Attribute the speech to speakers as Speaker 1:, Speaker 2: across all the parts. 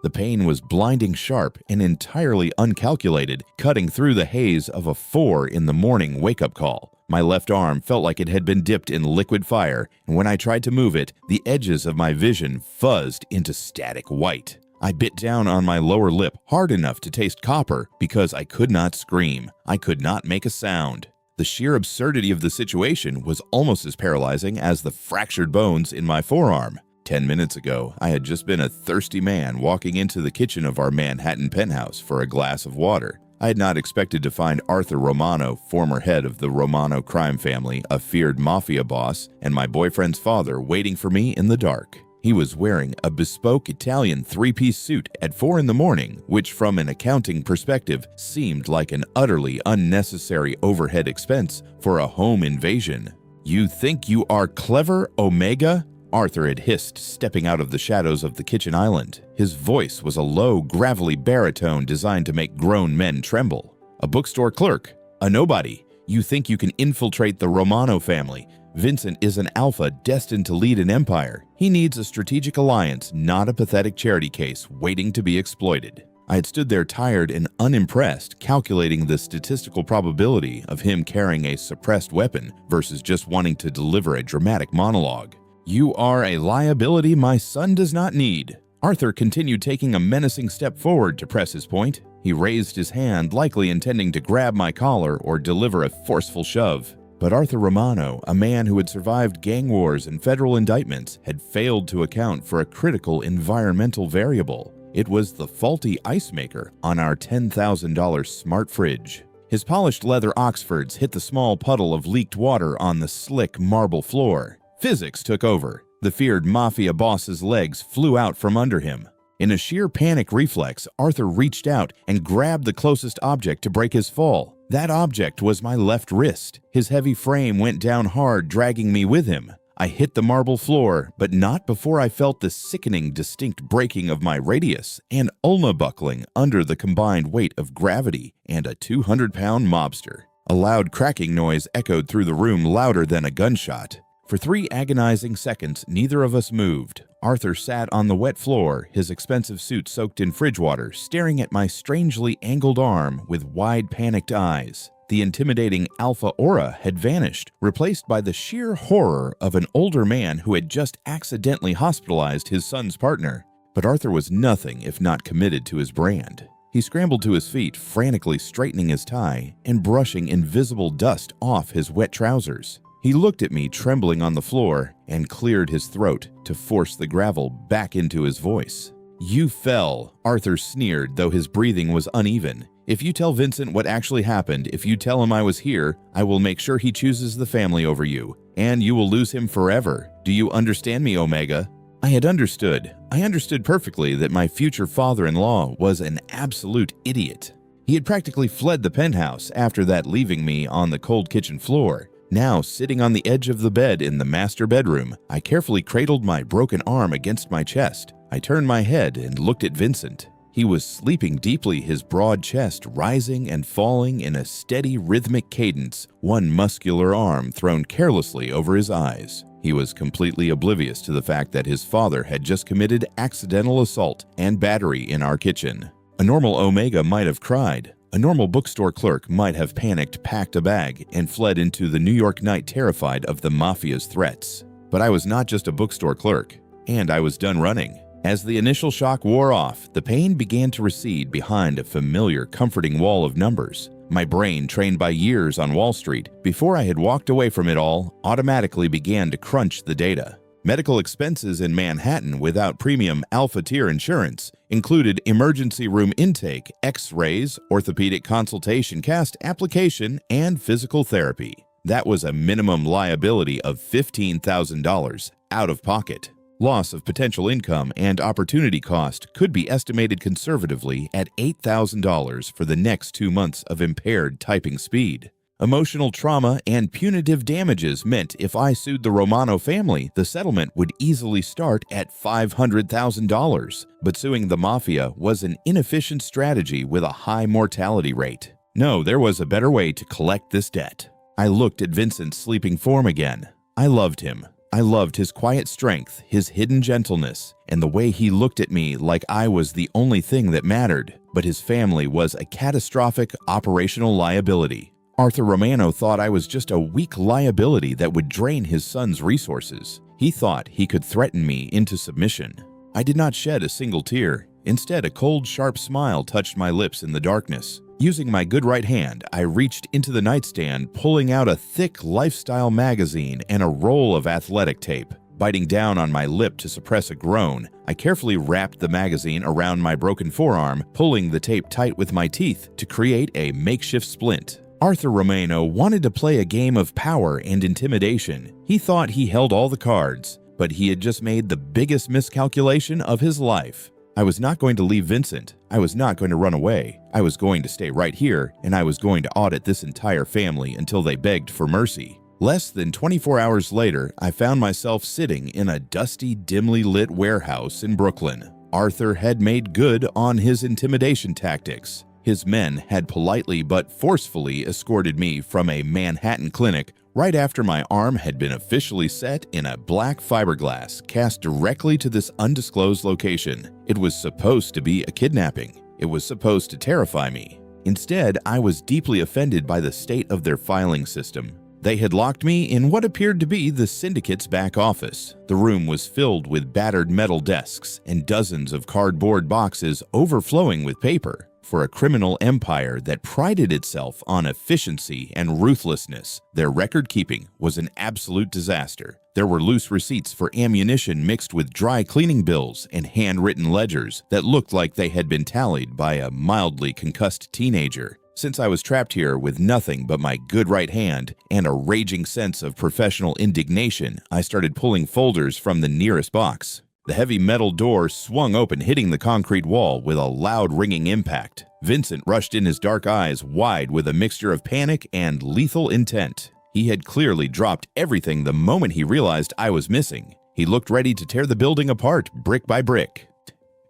Speaker 1: The pain was blinding sharp and entirely uncalculated, cutting through the haze of a 4 in the morning wake-up call. My left arm felt like it had been dipped in liquid fire, and when I tried to move it, the edges of my vision fuzzed into static white. I bit down on my lower lip hard enough to taste copper because I could not scream. I could not make a sound. The sheer absurdity of the situation was almost as paralyzing as the fractured bones in my forearm. 10 minutes ago, I had just been a thirsty man walking into the kitchen of our Manhattan penthouse for a glass of water. I had not expected to find Arthur Romano, former head of the Romano crime family, a feared mafia boss, and my boyfriend's father waiting for me in the dark. He was wearing a bespoke Italian 3-piece suit at 4 in the morning, which from an accounting perspective seemed like an utterly unnecessary overhead expense for a home invasion. "You think you are clever, Omega?" Arthur had hissed, stepping out of the shadows of the kitchen island. His voice was a low, gravelly baritone designed to make grown men tremble. "A bookstore clerk, a nobody. You think you can infiltrate the Romano family? Vincent is an alpha destined to lead an empire. He needs a strategic alliance, not a pathetic charity case waiting to be exploited." I had stood there tired and unimpressed, calculating the statistical probability of him carrying a suppressed weapon versus just wanting to deliver a dramatic monologue. "You are a liability my son does not need." Arthur continued taking a menacing step forward to press his point. He raised his hand, likely intending to grab my collar or deliver a forceful shove. But Arthur Romano, a man who had survived gang wars and federal indictments, had failed to account for a critical environmental variable. It was the faulty ice maker on our $10,000 smart fridge. His polished leather Oxfords hit the small puddle of leaked water on the slick marble floor. Physics took over. The feared mafia boss's legs flew out from under him. In a sheer panic reflex, Arthur reached out and grabbed the closest object to break his fall. That object was my left wrist. His heavy frame went down hard, dragging me with him. I hit the marble floor, but not before I felt the sickening, distinct breaking of my radius and ulna buckling under the combined weight of gravity and a 200-pound mobster. A loud cracking noise echoed through the room, louder than a gunshot. For 3 agonizing seconds, neither of us moved. Arthur sat on the wet floor, his expensive suit soaked in fridge water, staring at my strangely angled arm with wide, panicked eyes. The intimidating alpha aura had vanished, replaced by the sheer horror of an older man who had just accidentally hospitalized his son's partner. But Arthur was nothing if not committed to his brand. He scrambled to his feet, frantically straightening his tie and brushing invisible dust off his wet trousers. He looked at me trembling on the floor and cleared his throat to force the gravel back into his voice. "You fell," Arthur sneered, though his breathing was uneven. "If you tell Vincent what actually happened, if you tell him I was here, I will make sure he chooses the family over you, and you will lose him forever. Do you understand me, Omega?" I had understood. I understood perfectly that my future father-in-law was an absolute idiot. He had practically fled the penthouse after that, leaving me on the cold kitchen floor. Now, sitting on the edge of the bed in the master bedroom, I carefully cradled my broken arm against my chest. I turned my head and looked at Vincent. He was sleeping deeply, his broad chest rising and falling in a steady rhythmic cadence, one muscular arm thrown carelessly over his eyes. He was completely oblivious to the fact that his father had just committed accidental assault and battery in our kitchen. A normal Omega might have cried. A normal bookstore clerk might have panicked, packed a bag, and fled into the New York night terrified of the mafia's threats. But I was not just a bookstore clerk, and I was done running. As the initial shock wore off, the pain began to recede behind a familiar, comforting wall of numbers. My brain, trained by years on Wall Street, before I had walked away from it all, automatically began to crunch the data. Medical expenses in Manhattan without premium alpha-tier insurance included emergency room intake, x-rays, orthopedic consultation, cast application, and physical therapy. That was a minimum liability of $15,000 out of pocket. Loss of potential income and opportunity cost could be estimated conservatively at $8,000 for the next 2 months of impaired typing speed. Emotional trauma and punitive damages meant if I sued the Romano family, the settlement would easily start at $500,000. But suing the mafia was an inefficient strategy with a high mortality rate. No, there was a better way to collect this debt. I looked at Vincent's sleeping form again. I loved him. I loved his quiet strength, his hidden gentleness, and the way he looked at me like I was the only thing that mattered. But his family was a catastrophic operational liability. Arthur Romano thought I was just a weak liability that would drain his son's resources. He thought he could threaten me into submission. I did not shed a single tear. Instead, a cold, sharp smile touched my lips in the darkness. Using my good right hand, I reached into the nightstand, pulling out a thick lifestyle magazine and a roll of athletic tape. Biting down on my lip to suppress a groan, I carefully wrapped the magazine around my broken forearm, pulling the tape tight with my teeth to create a makeshift splint. Arthur Romano wanted to play a game of power and intimidation. He thought he held all the cards, but he had just made the biggest miscalculation of his life. I was not going to leave Vincent. I was not going to run away. I was going to stay right here, and I was going to audit this entire family until they begged for mercy. Less than 24 hours later, I found myself sitting in a dusty, dimly lit warehouse in Brooklyn. Arthur had made good on his intimidation tactics. His men had politely but forcefully escorted me from a Manhattan clinic right after my arm had been officially set in a black fiberglass cast directly to this undisclosed location. It was supposed to be a kidnapping. It was supposed to terrify me. Instead, I was deeply offended by the state of their filing system. They had locked me in what appeared to be the syndicate's back office. The room was filled with battered metal desks and dozens of cardboard boxes overflowing with paper. For a criminal empire that prided itself on efficiency and ruthlessness, their record-keeping was an absolute disaster. There were loose receipts for ammunition mixed with dry cleaning bills and handwritten ledgers that looked like they had been tallied by a mildly concussed teenager. Since I was trapped here with nothing but my good right hand and a raging sense of professional indignation, I started pulling folders from the nearest box. The heavy metal door swung open, hitting the concrete wall with a loud ringing impact. Vincent rushed in, his dark eyes wide with a mixture of panic and lethal intent. He had clearly dropped everything the moment he realized I was missing. He looked ready to tear the building apart, brick by brick.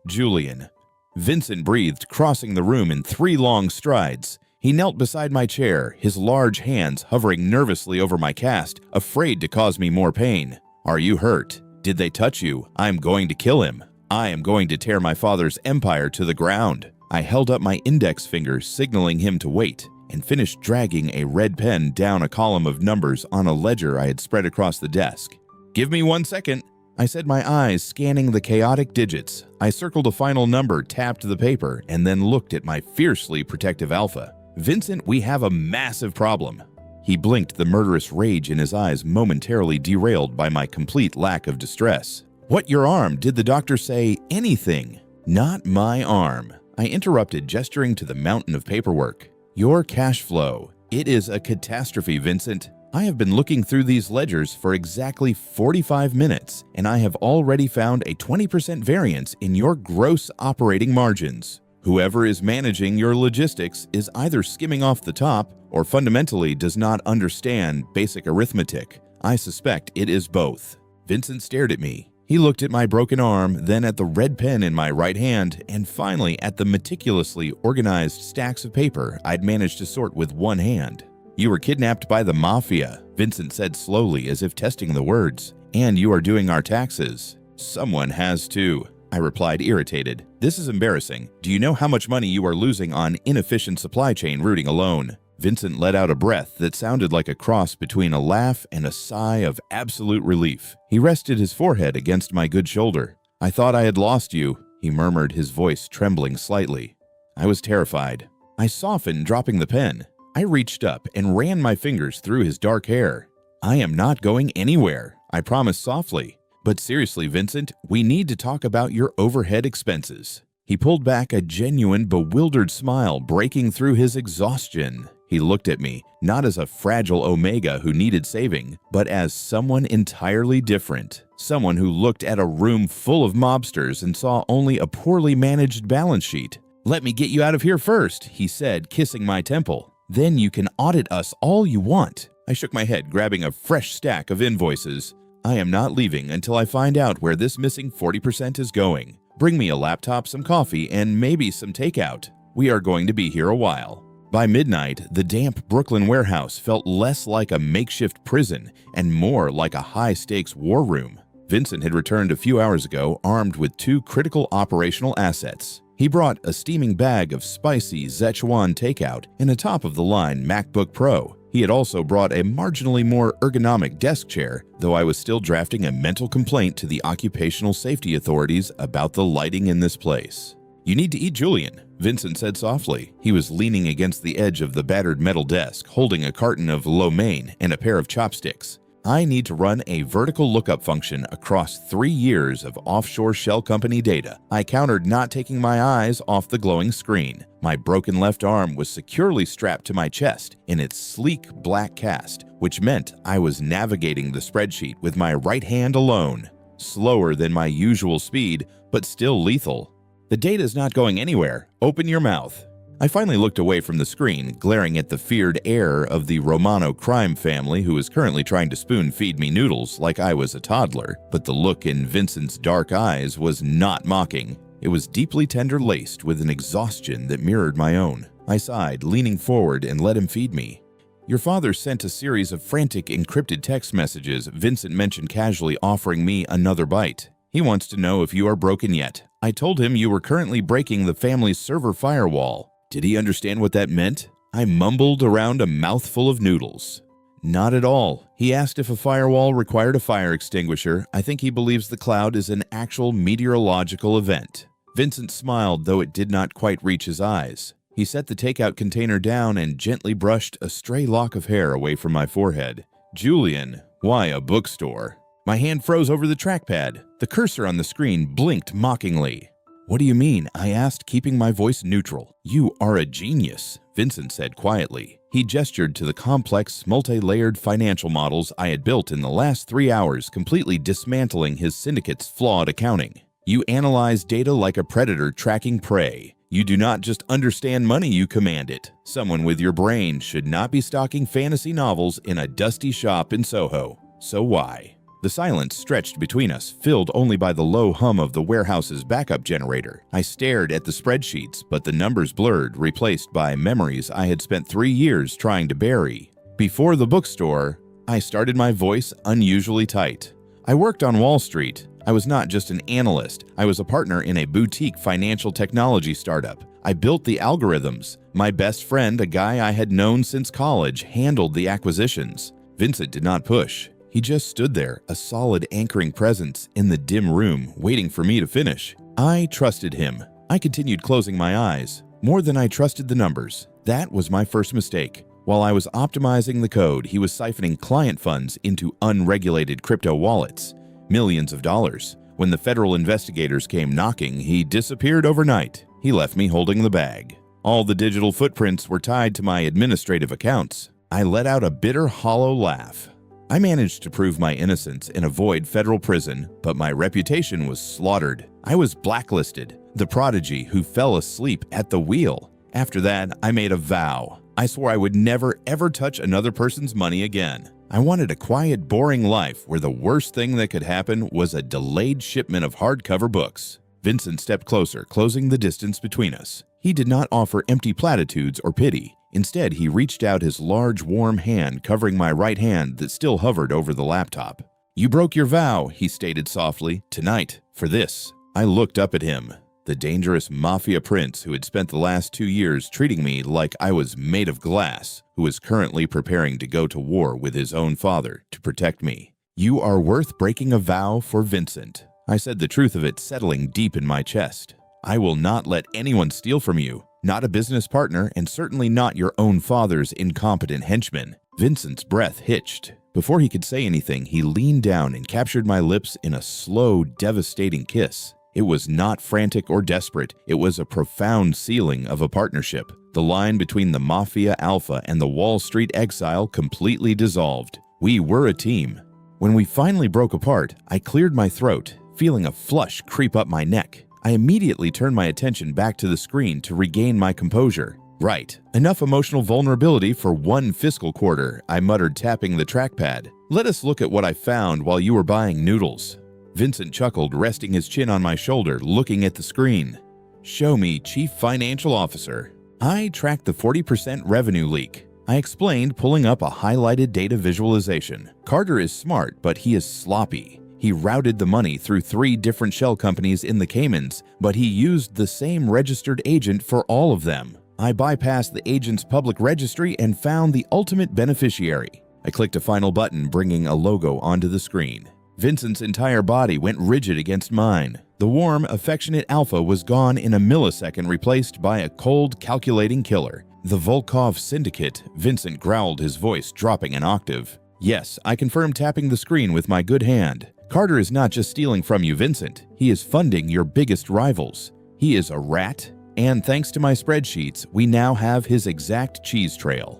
Speaker 1: Julian. Vincent breathed, crossing the room in 3 long strides. He knelt beside my chair, his large hands hovering nervously over my cast, afraid to cause me more pain. "Are you hurt? Did they touch you? I am going to kill him. I am going to tear my father's empire to the ground." I held up my index finger, signaling him to wait, and finished dragging a red pen down a column of numbers on a ledger I had spread across the desk. "Give me 1 second. I said, my eyes scanning the chaotic digits. I circled a final number, tapped the paper, and then looked at my fiercely protective alpha. "Vincent, we have a massive problem." He blinked, the murderous rage in his eyes momentarily derailed by my complete lack of distress. "What, your arm? Did the doctor say anything?" "Not my arm," I interrupted, gesturing to the mountain of paperwork. "Your cash flow. It is a catastrophe, Vincent. I have been looking through these ledgers for exactly 45 minutes, and I have already found a 20% variance in your gross operating margins. Whoever is managing your logistics is either skimming off the top or fundamentally does not understand basic arithmetic. I suspect it is both." Vincent stared at me. He looked at my broken arm, then at the red pen in my right hand, and finally at the meticulously organized stacks of paper I'd managed to sort with one hand. "You were kidnapped by the mafia," Vincent said slowly, as if testing the words. "And you are doing our taxes." "Someone has to," I replied, irritated. "This is embarrassing. Do you know how much money you are losing on inefficient supply chain routing alone?" Vincent let out a breath that sounded like a cross between a laugh and a sigh of absolute relief. He rested his forehead against my good shoulder. "I thought I had lost you," he murmured, his voice trembling slightly. I was terrified. I softened, dropping the pen. I reached up and ran my fingers through his dark hair. "I am not going anywhere," I promised softly. "But seriously, Vincent, we need to talk about your overhead expenses." He pulled back, a genuine, bewildered smile breaking through his exhaustion. He looked at me, not as a fragile omega who needed saving, but as someone entirely different. Someone who looked at a room full of mobsters and saw only a poorly managed balance sheet. "Let me get you out of here first," he said, kissing my temple. "Then you can audit us all you want." I shook my head, grabbing a fresh stack of invoices. "I am not leaving until I find out where this missing 40% is going. Bring me a laptop, some coffee, and maybe some takeout. We are going to be here a while." By midnight, the damp Brooklyn warehouse felt less like a makeshift prison and more like a high-stakes war room. Vincent had returned a few hours ago armed with 2 critical operational assets. He brought a steaming bag of spicy Szechuan takeout and a top-of-the-line MacBook Pro. He had also brought a marginally more ergonomic desk chair, though I was still drafting a mental complaint to the occupational safety authorities about the lighting in this place. "You need to eat, Julian," Vincent said softly. He was leaning against the edge of the battered metal desk, holding a carton of lo mein and a pair of chopsticks. "I need to run a vertical lookup function across 3 years of offshore shell company data." I countered, not taking my eyes off the glowing screen. My broken left arm was securely strapped to my chest in its sleek black cast, which meant I was navigating the spreadsheet with my right hand alone. Slower than my usual speed, but still lethal. "The data's not going anywhere. Open your mouth." I finally looked away from the screen, glaring at the feared heir of the Romano crime family who was currently trying to spoon-feed me noodles like I was a toddler. But the look in Vincent's dark eyes was not mocking. It was deeply tender-laced with an exhaustion that mirrored my own. I sighed, leaning forward, and let him feed me. "Your father sent a series of frantic encrypted text messages," Vincent mentioned casually, offering me another bite. "He wants to know if you are broken yet. I told him you were currently breaking the family's server firewall." Did he understand what that meant? I mumbled around a mouthful of noodles. "Not at all. He asked if a firewall required a fire extinguisher. I think he believes the cloud is an actual meteorological event." Vincent smiled, though it did not quite reach his eyes. He set the takeout container down and gently brushed a stray lock of hair away from my forehead. "Julian, why a bookstore?" My hand froze over the trackpad. The cursor on the screen blinked mockingly. "What do you mean?" I asked, keeping my voice neutral. "You are a genius," Vincent said quietly. He gestured to the complex, multi-layered financial models I had built in the last 3 hours, completely dismantling his syndicate's flawed accounting. "You analyze data like a predator tracking prey. You do not just understand money, you command it. Someone with your brain should not be stocking fantasy novels in a dusty shop in Soho. So why?" The silence stretched between us, filled only by the low hum of the warehouse's backup generator. I stared at the spreadsheets, but the numbers blurred, replaced by memories I had spent 3 years trying to bury. "Before the bookstore," I started, my voice unusually tight. "I worked on Wall Street. I was not just an analyst. I was a partner in a boutique financial technology startup. I built the algorithms. My best friend, a guy I had known since college, handled the acquisitions." Vincent did not push. He just stood there, a solid anchoring presence in the dim room, waiting for me to finish. I trusted him. I continued, closing my eyes. More than I trusted the numbers. That was my first mistake. While I was optimizing the code, he was siphoning client funds into unregulated crypto wallets. Millions of dollars. When the federal investigators came knocking, he disappeared overnight. He left me holding the bag. All the digital footprints were tied to my administrative accounts. I let out a bitter, hollow laugh. I managed to prove my innocence and avoid federal prison, but my reputation was slaughtered. I was blacklisted, the prodigy who fell asleep at the wheel. After that, I made a vow. I swore I would never, ever touch another person's money again. I wanted a quiet, boring life where the worst thing that could happen was a delayed shipment of hardcover books. Vincent stepped closer, closing the distance between us. He did not offer empty platitudes or pity. Instead, he reached out his large, warm hand, covering my right hand that still hovered over the laptop. "You broke your vow," he stated softly. "Tonight, for this." I looked up at him, the dangerous mafia prince who had spent the last 2 years treating me like I was made of glass, who was currently preparing to go to war with his own father to protect me. "You are worth breaking a vow for, Vincent." I said, the truth of it settling deep in my chest. "I will not let anyone steal from you. Not a business partner, and certainly not your own father's incompetent henchman." Vincent's breath hitched. Before he could say anything, he leaned down and captured my lips in a slow, devastating kiss. It was not frantic or desperate. It was a profound sealing of a partnership. The line between the Mafia Alpha and the Wall Street exile completely dissolved. We were a team. When we finally broke apart, I cleared my throat, feeling a flush creep up my neck. I immediately turned my attention back to the screen to regain my composure. "Right. Enough emotional vulnerability for one fiscal quarter," I muttered, tapping the trackpad. "Let us look at what I found while you were buying noodles." Vincent chuckled, resting his chin on my shoulder, looking at the screen. "Show me, Chief Financial Officer." I tracked the 40% revenue leak. I explained, pulling up a highlighted data visualization. Carter is smart, but he is sloppy. He routed the money through 3 different shell companies in the Caymans, but he used the same registered agent for all of them. I bypassed the agent's public registry and found the ultimate beneficiary. I clicked a final button, bringing a logo onto the screen. Vincent's entire body went rigid against mine. The warm, affectionate alpha was gone in a millisecond, replaced by a cold, calculating killer. The Volkov Syndicate, Vincent growled, his voice dropping an octave. Yes, I confirmed, tapping the screen with my good hand. Carter is not just stealing from you, Vincent. He is funding your biggest rivals. He is a rat, and thanks to my spreadsheets, we now have his exact cheese trail.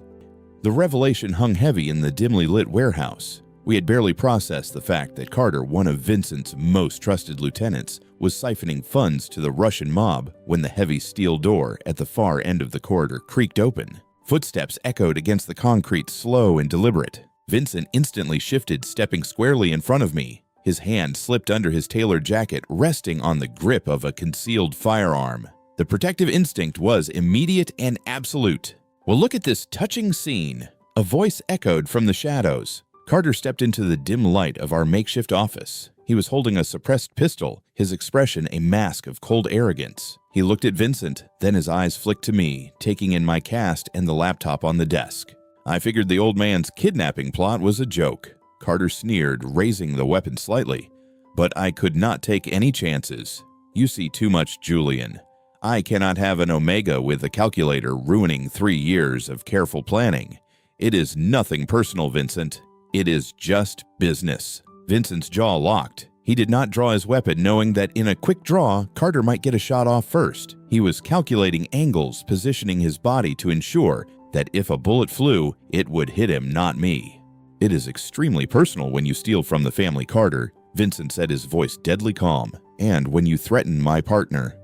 Speaker 1: The revelation hung heavy in the dimly lit warehouse. We had barely processed the fact that Carter, one of Vincent's most trusted lieutenants, was siphoning funds to the Russian mob when the heavy steel door at the far end of the corridor creaked open. Footsteps echoed against the concrete, slow and deliberate. Vincent instantly shifted, stepping squarely in front of me. His hand slipped under his tailored jacket, resting on the grip of a concealed firearm. The protective instinct was immediate and absolute. "Well, look at this touching scene," a voice echoed from the shadows. Carter stepped into the dim light of our makeshift office. He was holding a suppressed pistol, his expression a mask of cold arrogance. He looked at Vincent, then his eyes flicked to me, taking in my cast and the laptop on the desk. I figured the old man's kidnapping plot was a joke. Carter sneered, raising the weapon slightly. But I could not take any chances. "You see too much, Julian. I cannot have an Omega with a calculator ruining 3 years of careful planning. It is nothing personal, Vincent. It is just business." Vincent's jaw locked. He did not draw his weapon, knowing that in a quick draw, Carter might get a shot off first. He was calculating angles, positioning his body to ensure that if a bullet flew, it would hit him, not me. "It is extremely personal when you steal from the family, Carter," Vincent said, his voice deadly calm. "And when you threaten my partner."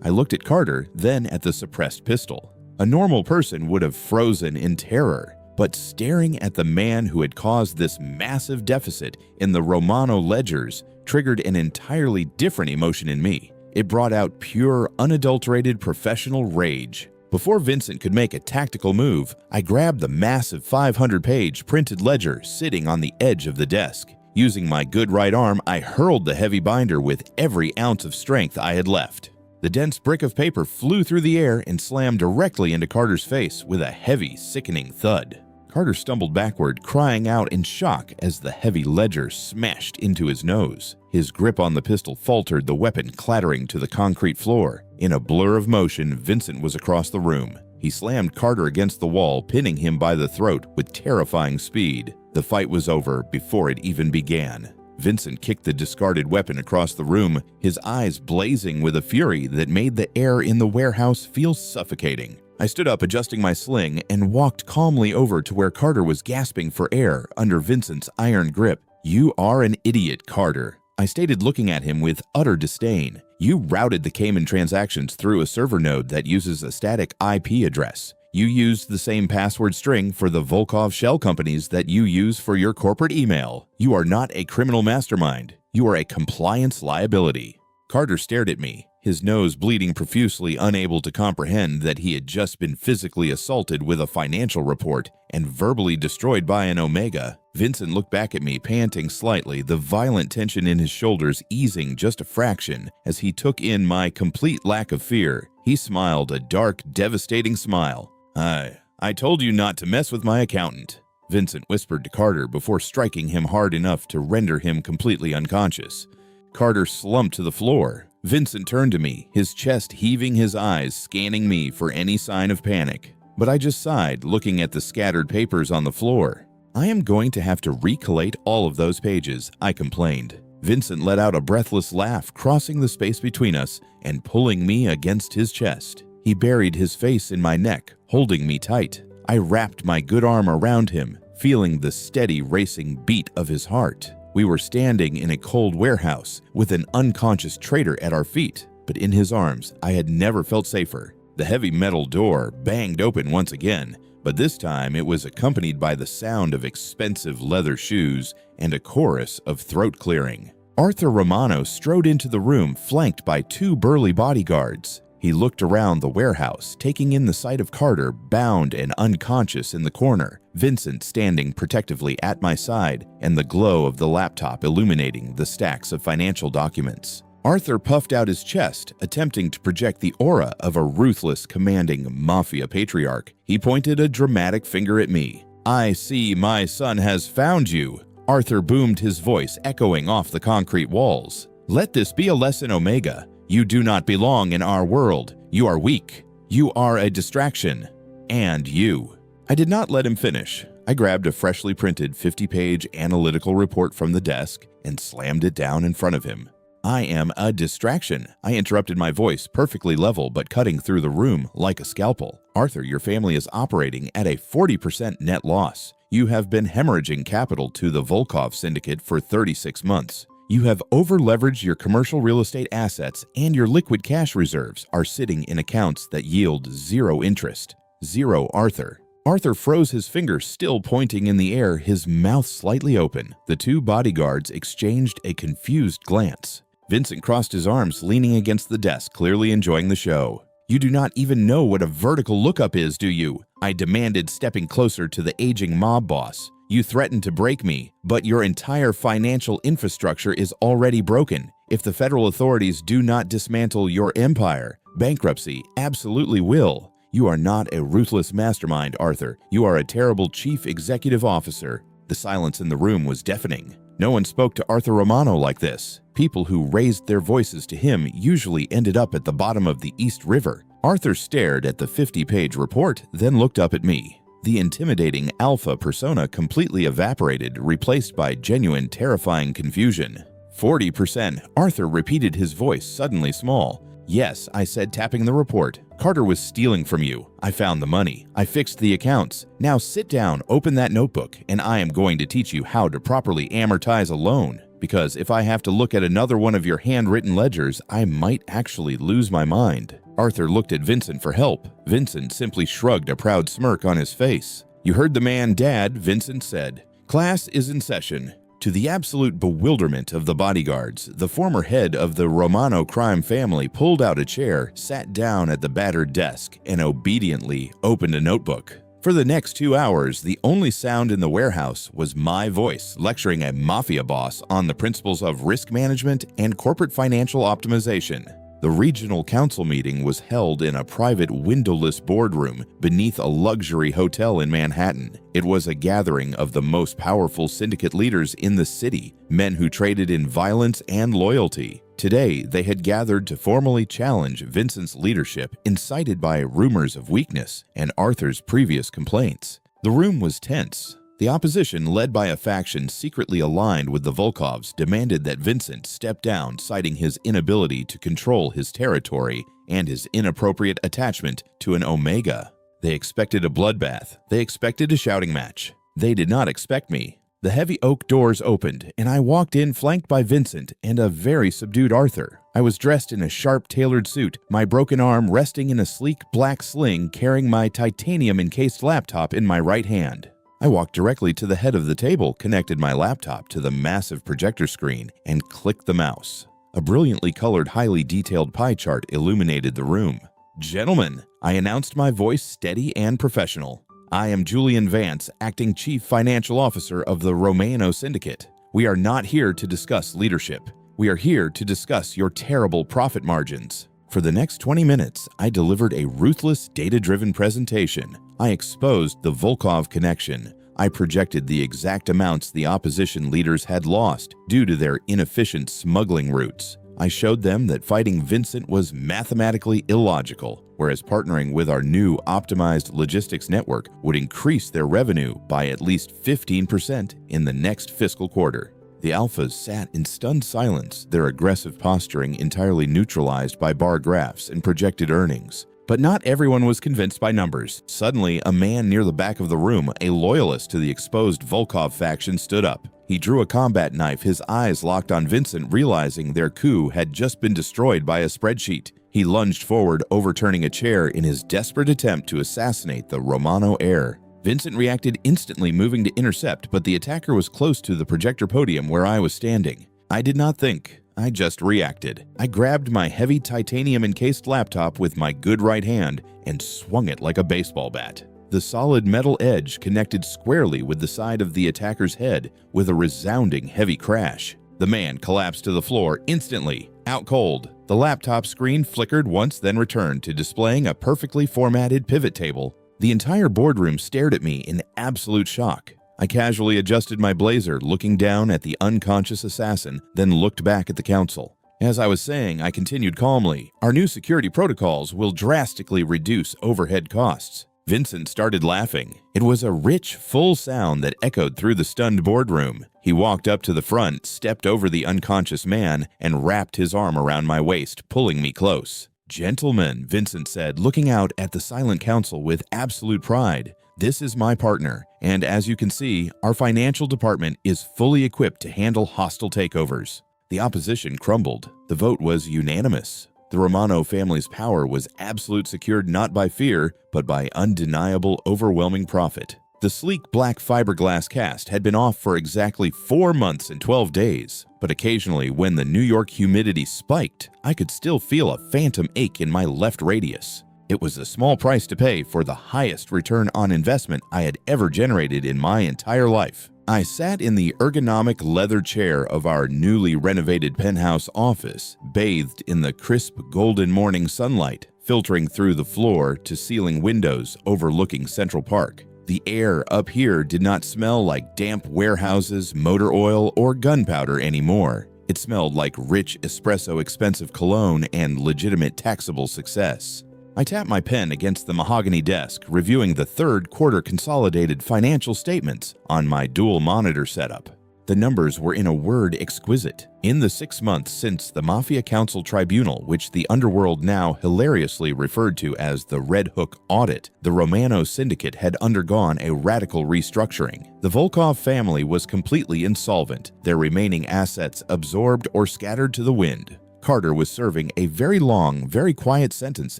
Speaker 1: I looked at Carter, then at the suppressed pistol. A normal person would have frozen in terror. But staring at the man who had caused this massive deficit in the Romano ledgers triggered an entirely different emotion in me. It brought out pure, unadulterated professional rage. Before Vincent could make a tactical move, I grabbed the massive 500-page printed ledger sitting on the edge of the desk. Using my good right arm, I hurled the heavy binder with every ounce of strength I had left. The dense brick of paper flew through the air and slammed directly into Carter's face with a heavy, sickening thud. Carter stumbled backward, crying out in shock as the heavy ledger smashed into his nose. His grip on the pistol faltered, the weapon clattering to the concrete floor. In a blur of motion, Vincent was across the room. He slammed Carter against the wall, pinning him by the throat with terrifying speed. The fight was over before it even began. Vincent kicked the discarded weapon across the room, his eyes blazing with a fury that made the air in the warehouse feel suffocating. I stood up, adjusting my sling, and walked calmly over to where Carter was gasping for air under Vincent's iron grip. "You are an idiot, Carter," I stated, looking at him with utter disdain. "You routed the Cayman transactions through a server node that uses a static IP address. You used the same password string for the Volkov shell companies that you use for your corporate email. You are not a criminal mastermind. You are a compliance liability." Carter stared at me, his nose bleeding profusely, unable to comprehend that he had just been physically assaulted with a financial report and verbally destroyed by an Omega. Vincent looked back at me, panting slightly, the violent tension in his shoulders easing just a fraction as he took in my complete lack of fear. He smiled, a dark, devastating smile. I told you not to mess with my accountant," Vincent whispered to Carter before striking him hard enough to render him completely unconscious. Carter slumped to the floor. Vincent turned to me, his chest heaving, his eyes scanning me for any sign of panic. But I just sighed, looking at the scattered papers on the floor. "I am going to have to recollate all of those pages," I complained. Vincent let out a breathless laugh, crossing the space between us and pulling me against his chest. He buried his face in my neck, holding me tight. I wrapped my good arm around him, feeling the steady racing beat of his heart. We were standing in a cold warehouse with an unconscious traitor at our feet, but in his arms I had never felt safer. The heavy metal door banged open once again, but this time it was accompanied by the sound of expensive leather shoes and a chorus of throat clearing. Arthur Romano strode into the room, flanked by 2 burly bodyguards. He looked around the warehouse, taking in the sight of Carter bound and unconscious in the corner, Vincent standing protectively at my side, and the glow of the laptop illuminating the stacks of financial documents. Arthur puffed out his chest, attempting to project the aura of a ruthless, commanding mafia patriarch. He pointed a dramatic finger at me. "I see my son has found you." Arthur boomed, his voice echoing off the concrete walls. "Let this be a lesson, Omega. You do not belong in our world. You are weak. You are a distraction. And you." I did not let him finish. I grabbed a freshly printed 50-page analytical report from the desk and slammed it down in front of him. "I am a distraction," I interrupted, my voice perfectly level but cutting through the room like a scalpel. "Arthur, your family is operating at a 40% net loss. You have been hemorrhaging capital to the Volkov syndicate for 36 months. You have over-leveraged your commercial real estate assets, and your liquid cash reserves are sitting in accounts that yield zero interest. Zero, Arthur." Arthur froze, his finger still pointing in the air, his mouth slightly open. The two bodyguards exchanged a confused glance. Vincent crossed his arms, leaning against the desk, clearly enjoying the show. "You do not even know what a vertical lookup is, do you?" I demanded, stepping closer to the aging mob boss. "You threatened to break me, but your entire financial infrastructure is already broken. If the federal authorities do not dismantle your empire, bankruptcy absolutely will. You are not a ruthless mastermind, Arthur. You are a terrible chief executive officer." The silence in the room was deafening. No one spoke to Arthur Romano like this. People who raised their voices to him usually ended up at the bottom of the East River. Arthur stared at the 50-page report, then looked up at me. The intimidating alpha persona completely evaporated, replaced by genuine, terrifying confusion. 40%, Arthur repeated, his voice suddenly small. "Yes," I said, tapping the report. "Carter was stealing from you. I found the money. I fixed the accounts. Now sit down, open that notebook, and I am going to teach you how to properly amortize a loan. Because if I have to look at another one of your handwritten ledgers, I might actually lose my mind." Arthur looked at Vincent for help. Vincent simply shrugged, a proud smirk on his face. "You heard the man, Dad," Vincent said. "Class is in session." To the absolute bewilderment of the bodyguards, the former head of the Romano crime family pulled out a chair, sat down at the battered desk, and obediently opened a notebook. For the next 2 hours, the only sound in the warehouse was my voice lecturing a mafia boss on the principles of risk management and corporate financial optimization. The regional council meeting was held in a private windowless boardroom beneath a luxury hotel in Manhattan. It was a gathering of the most powerful syndicate leaders in the city, men who traded in violence and loyalty. Today, they had gathered to formally challenge Vincent's leadership, incited by rumors of weakness and Arthur's previous complaints. The room was tense. The opposition, led by a faction secretly aligned with the Volkovs, demanded that Vincent step down, citing his inability to control his territory and his inappropriate attachment to an Omega. They expected a bloodbath. They expected a shouting match. They did not expect me. The heavy oak doors opened, and I walked in flanked by Vincent and a very subdued Arthur. I was dressed in a sharp, tailored suit, my broken arm resting in a sleek black sling, carrying my titanium-encased laptop in my right hand. I walked directly to the head of the table, connected my laptop to the massive projector screen, and clicked the mouse. A brilliantly colored, highly detailed pie chart illuminated the room. "Gentlemen," I announced, my voice steady and professional. "I am Julian Vance, acting Chief Financial Officer of the Romano Syndicate. We are not here to discuss leadership. We are here to discuss your terrible profit margins." For the next 20 minutes, I delivered a ruthless, data-driven presentation. I exposed the Volkov connection. I projected the exact amounts the opposition leaders had lost due to their inefficient smuggling routes. I showed them that fighting Vincent was mathematically illogical, whereas partnering with our new optimized logistics network would increase their revenue by at least 15% in the next fiscal quarter. The alphas sat in stunned silence, their aggressive posturing entirely neutralized by bar graphs and projected earnings. But not everyone was convinced by numbers. Suddenly, a man near the back of the room, a loyalist to the exposed Volkov faction, stood up. He drew a combat knife, his eyes locked on Vincent, realizing their coup had just been destroyed by a spreadsheet. He lunged forward, overturning a chair in his desperate attempt to assassinate the Romano heir. Vincent reacted instantly, moving to intercept, but the attacker was close to the projector podium where I was standing. I did not think. I just reacted. I grabbed my heavy titanium-encased laptop with my good right hand and swung it like a baseball bat. The solid metal edge connected squarely with the side of the attacker's head with a resounding heavy crash. The man collapsed to the floor instantly, out cold. The laptop screen flickered once, then returned to displaying a perfectly formatted pivot table. The entire boardroom stared at me in absolute shock. I casually adjusted my blazer, looking down at the unconscious assassin, then looked back at the counsel. As I was saying, I continued calmly, "Our new security protocols will drastically reduce overhead costs." Vincent started laughing. It was a rich, full sound that echoed through the stunned boardroom. He walked up to the front, stepped over the unconscious man, and wrapped his arm around my waist, pulling me close. "Gentlemen," Vincent said, looking out at the silent counsel with absolute pride, "this is my partner, and as you can see, our financial department is fully equipped to handle hostile takeovers." The opposition crumbled. The vote was unanimous. The Romano family's power was absolute, secured not by fear, but by undeniable, overwhelming profit. The sleek black fiberglass cast had been off for exactly 4 months and 12 days, but occasionally when the New York humidity spiked, I could still feel a phantom ache in my left radius. It was a small price to pay for the highest return on investment I had ever generated in my entire life. I sat in the ergonomic leather chair of our newly renovated penthouse office, bathed in the crisp golden morning sunlight, filtering through the floor-to-ceiling windows overlooking Central Park. The air up here did not smell like damp warehouses, motor oil, or gunpowder anymore. It smelled like rich espresso expensive cologne and legitimate taxable success. I tapped my pen against the mahogany desk, reviewing the third quarter consolidated financial statements on my dual monitor setup. The numbers were, in a word, exquisite. In the 6 months since the Mafia Council Tribunal, which the underworld now hilariously referred to as the Red Hook Audit, the Romano Syndicate had undergone a radical restructuring. The Volkov family was completely insolvent, their remaining assets absorbed or scattered to the wind. Carter was serving a very long, very quiet sentence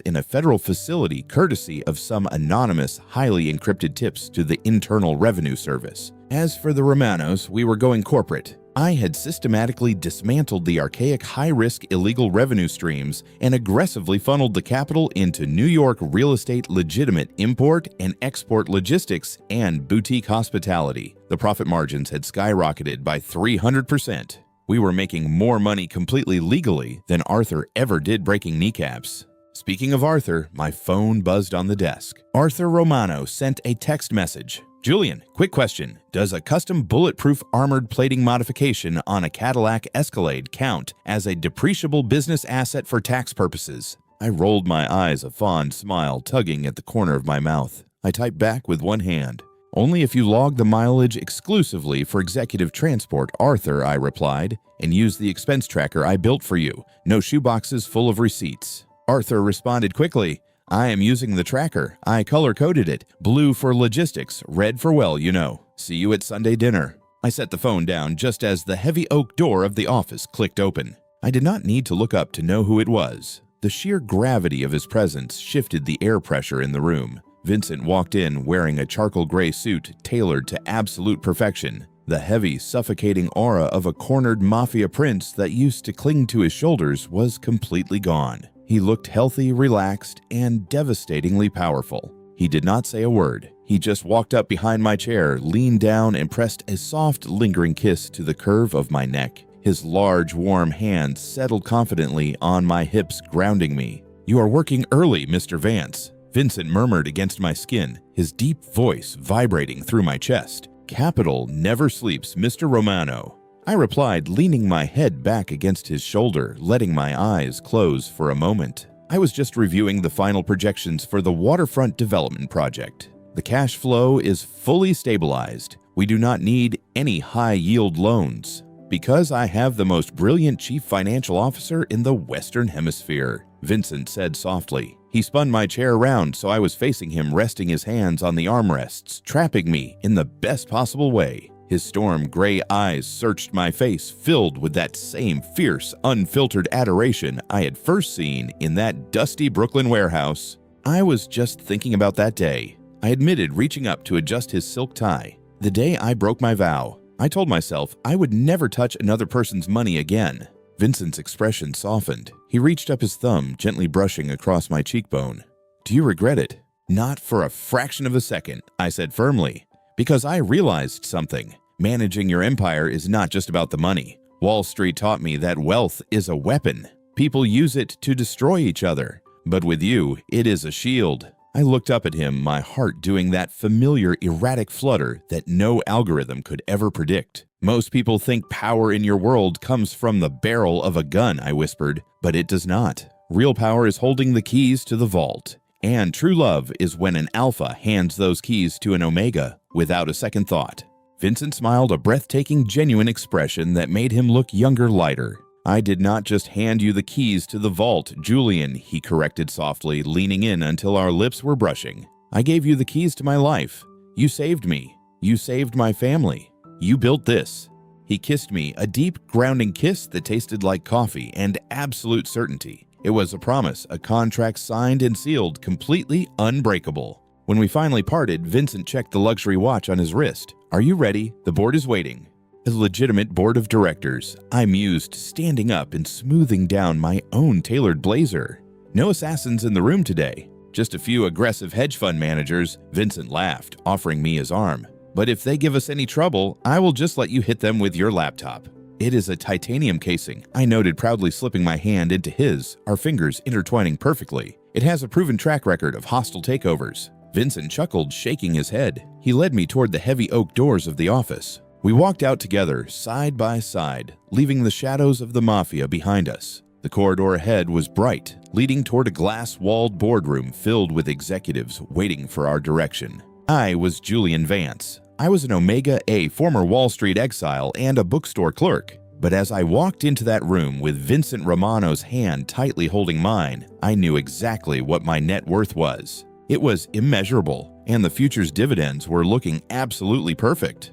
Speaker 1: in a federal facility courtesy of some anonymous, highly encrypted tips to the Internal Revenue Service. As for the Romanos, we were going corporate. I had systematically dismantled the archaic high-risk illegal revenue streams and aggressively funneled the capital into New York real estate legitimate import and export logistics and boutique hospitality. The profit margins had skyrocketed by 300%. We were making more money completely legally than Arthur ever did breaking kneecaps. Speaking of Arthur, my phone buzzed on the desk. Arthur Romano sent a text message. "Julian, quick question. Does a custom bulletproof armored plating modification on a Cadillac Escalade count as a depreciable business asset for tax purposes?" I rolled my eyes, a fond smile tugging at the corner of my mouth. I typed back with one hand. "Only if you log the mileage exclusively for executive transport, Arthur," I replied, "and use the expense tracker I built for you. No shoeboxes full of receipts." Arthur responded quickly, "I am using the tracker. I color-coded it. Blue for logistics, red for well, you know. See you at Sunday dinner." I set the phone down just as the heavy oak door of the office clicked open. I did not need to look up to know who it was. The sheer gravity of his presence shifted the air pressure in the room. Vincent walked in wearing a charcoal gray suit tailored to absolute perfection. The heavy, suffocating aura of a cornered mafia prince that used to cling to his shoulders was completely gone. He looked healthy, relaxed, and devastatingly powerful. He did not say a word. He just walked up behind my chair, leaned down, and pressed a soft, lingering kiss to the curve of my neck. His large, warm hand settled confidently on my hips, grounding me. "You are working early, Mr. Vance," Vincent murmured against my skin, his deep voice vibrating through my chest. "Capital never sleeps, Mr. Romano." I replied, leaning my head back against his shoulder, letting my eyes close for a moment. I was just reviewing the final projections for the waterfront development project. The cash flow is fully stabilized. We do not need any high-yield loans, because I have the most brilliant chief financial officer in the Western Hemisphere, Vincent said softly. He spun my chair around so I was facing him, resting his hands on the armrests, trapping me in the best possible way. His storm gray eyes searched my face, filled with that same fierce, unfiltered adoration I had first seen in that dusty Brooklyn warehouse. I was just thinking about that day, I admitted, reaching up to adjust his silk tie. The day I broke my vow. I told myself I would never touch another person's money again. Vincent's expression softened. He reached up his thumb, gently brushing across my cheekbone. Do you regret it? Not for a fraction of a second, I said firmly, because I realized something. Managing your empire is not just about the money. Wall Street taught me that wealth is a weapon. People use it to destroy each other. But with you, it is a shield. I looked up at him, my heart doing that familiar erratic flutter that no algorithm could ever predict. Most people think power in your world comes from the barrel of a gun, I whispered, but it does not. Real power is holding the keys to the vault. And true love is when an alpha hands those keys to an omega without a second thought. Vincent smiled, a breathtaking, genuine expression that made him look younger, lighter. I did not just hand you the keys to the vault, Julian, he corrected softly, leaning in until our lips were brushing. I gave you the keys to my life. You saved me. You saved my family. You built this. He kissed me, a deep, grounding kiss that tasted like coffee and absolute certainty. It was a promise, a contract signed and sealed, completely unbreakable. When we finally parted, Vincent checked the luxury watch on his wrist. Are you ready? The board is waiting. A legitimate board of directors, I mused, standing up and smoothing down my own tailored blazer. No assassins in the room today. Just a few aggressive hedge fund managers. Vincent laughed, offering me his arm. But if they give us any trouble, I will just let you hit them with your laptop. It is a titanium casing, I noted, proudly slipping my hand into his, our fingers intertwining perfectly. It has a proven track record of hostile takeovers. Vincent chuckled, shaking his head. He led me toward the heavy oak doors of the office. We walked out together, side by side, leaving the shadows of the mafia behind us. The corridor ahead was bright, leading toward a glass-walled boardroom filled with executives waiting for our direction. I was Julian Vance. I was an Omega A former Wall Street exile and a bookstore clerk. But as I walked into that room with Vincent Romano's hand tightly holding mine, I knew exactly what my net worth was. It was immeasurable, and the future's dividends were looking absolutely perfect.